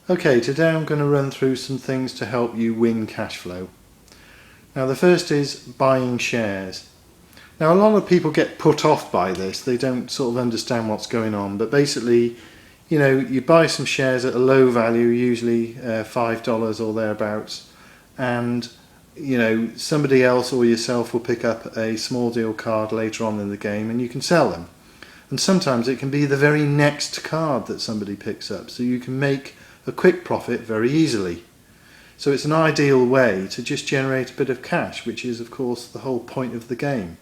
Okay, today I'm going to run through some things to help you win cash flow. Now the first is buying shares. Now a lot of people get put off by this, they don't sort of understand what's going on, but basically, you buy some shares at a low value, usually $5 or thereabouts, and somebody else or yourself will pick up a small deal card later on in the game and you can sell them. And sometimes it can be the very next card that somebody picks up, so you can make a quick profit very easily. So it's an ideal way to just generate a bit of cash, which is of course the whole point of the game.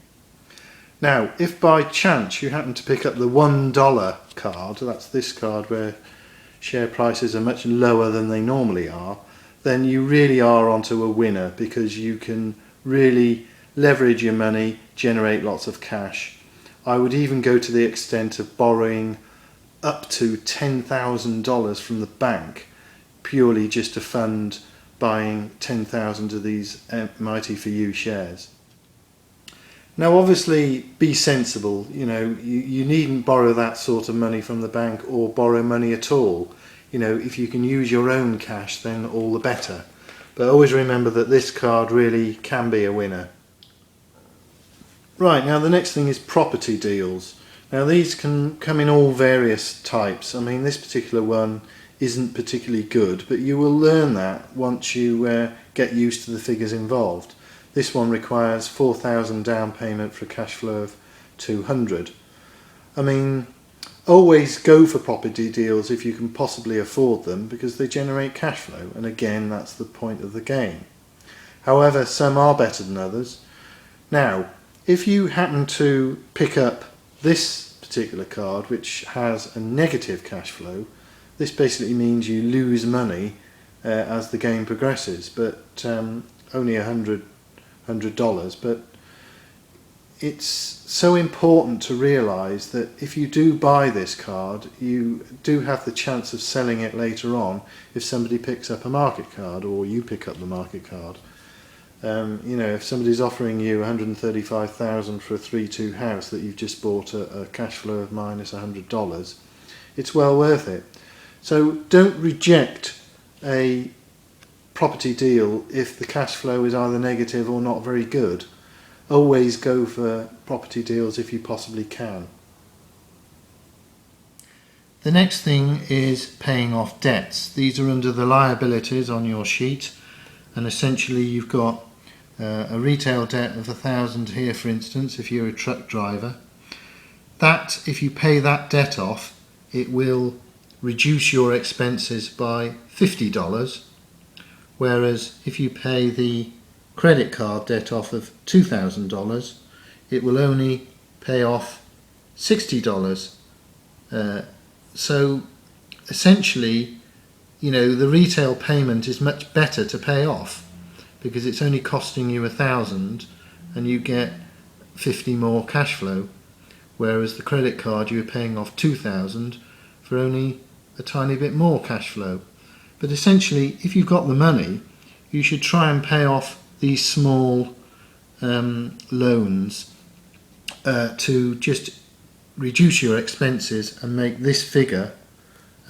Now, if by chance you happen to pick up the $1 card, that's this card where share prices are much lower than they normally are, then you really are onto a winner, because you can really leverage your money, generate lots of cash. I would even go to the extent of borrowing up to $10,000 from the bank purely just to fund buying 10,000 of these Mighty For You shares. Now obviously be sensible, you needn't borrow that sort of money from the bank or borrow money at all. If you can use your own cash, then all the better. But always remember that this card really can be a winner. Right, now the next thing is property deals. Now these can come in all various types. I mean, this particular one isn't particularly good, but you will learn that once you get used to the figures involved. This one requires $4,000 down payment for a cash flow of 200. I mean, always go for property deals if you can possibly afford them, because they generate cash flow, and again that's the point of the game. However, some are better than others. Now, if you happen to pick up this particular card which has a negative cash flow, this basically means you lose money as the game progresses, but only $100, but it's so important to realise that if you do buy this card, you do have the chance of selling it later on if somebody picks up a market card or you pick up the market card. If somebody's offering you $135,000 for a 3-2 house that you've just bought a cash flow of minus $100, it's well worth it. So don't reject a property deal if the cash flow is either negative or not very good. Always go for property deals if you possibly can. The next thing is paying off debts. These are under the liabilities on your sheet, and essentially you've got a retail debt of $1,000 here, for instance, if you're a truck driver. That, if you pay that debt off, it will reduce your expenses by $50, whereas if you pay the credit card debt off of $2,000, it will only pay off $60. So essentially, the retail payment is much better to pay off, because it's only costing you $1,000 and you get 50 more cash flow, whereas the credit card you're paying off $2,000 for only a tiny bit more cash flow. But essentially, if you've got the money, you should try and pay off these small loans to just reduce your expenses and make this figure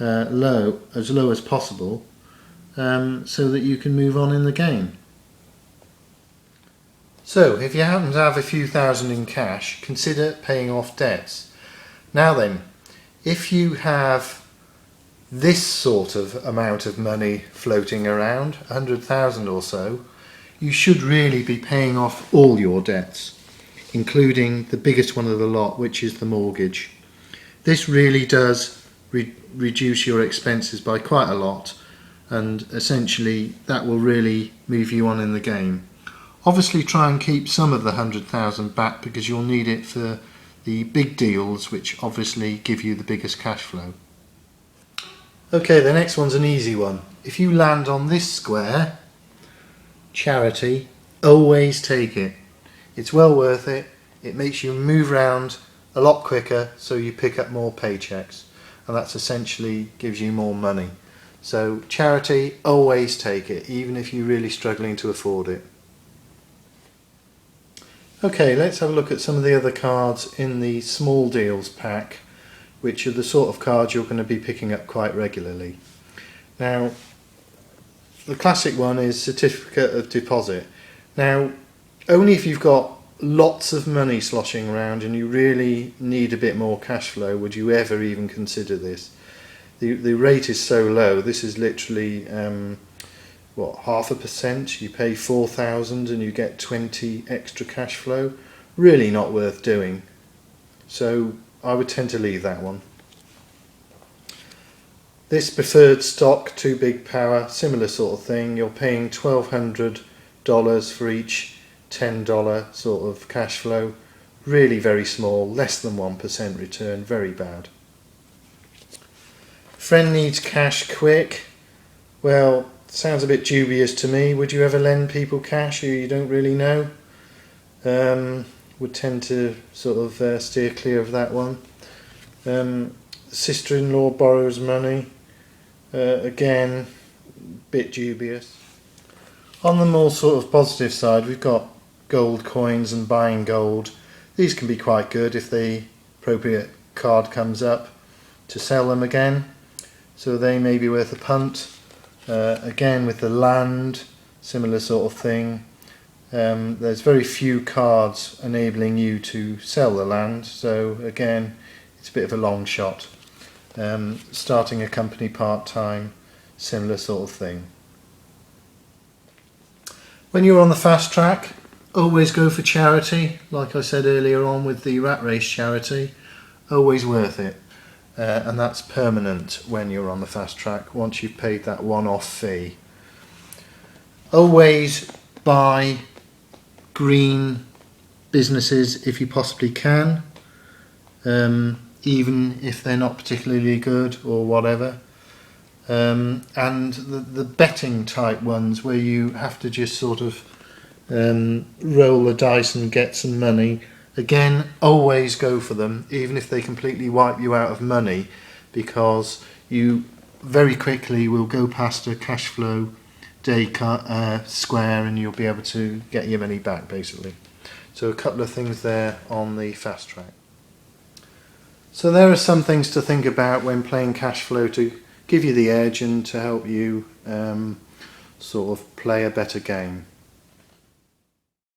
as low as possible, so that you can move on in the game. So if you happen to have a few thousand in cash, consider paying off debts. Now then, if you have this sort of amount of money floating around, 100,000 or so, you should really be paying off all your debts, including the biggest one of the lot, which is the mortgage. This really does reduce your expenses by quite a lot, and essentially that will really move you on in the game. Obviously try and keep some of the 100,000 back, because you'll need it for the big deals, which obviously give you the biggest cash flow. Okay, the next one's an easy one. If you land on this square, charity, always take it. It's well worth it. It makes you move around a lot quicker, so you pick up more paychecks, and that's essentially gives you more money. So charity, always take it, even if you're really struggling to afford it. Okay, let's have a look at some of the other cards in the small deals pack, which are the sort of cards you're going to be picking up quite regularly. Now, the classic one is certificate of deposit. Now, only if you've got lots of money sloshing around and you really need a bit more cash flow would you ever even consider this. The rate is so low. This is literally 0.5%. You pay 4,000 and you get 20 extra cash flow. Really not worth doing. So I would tend to leave that one. This preferred stock, too big power, similar sort of thing. You're paying $1,200 for each $10 sort of cash flow. Really very small, less than 1% return, very bad. Friend needs cash quick. Well, sounds a bit dubious to me. Would you ever lend people cash who you don't really know? Would tend to sort of steer clear of that one. Sister-in-law borrows money. Again, bit dubious. On the more sort of positive side, we've got gold coins and buying gold. These can be quite good if the appropriate card comes up to sell them again. So they may be worth a punt. Again, with the land, similar sort of thing. There's very few cards enabling you to sell the land, so again, it's a bit of a long shot. Starting a company part-time, similar sort of thing. When you're on the fast track, always go for charity. Like I said earlier on with the rat race charity, always worth it. And that's permanent when you're on the fast track, once you've paid that one-off fee. Always buy green businesses if you possibly can, even if they're not particularly good or whatever. And the betting type ones where you have to just sort of roll the dice and get some money, again, always go for them, even if they completely wipe you out of money, because you very quickly will go past a cash flow day square and you'll be able to get your money back, basically. So a couple of things there on the fast track. So there are some things to think about when playing cash flow to give you the edge and to help you sort of play a better game.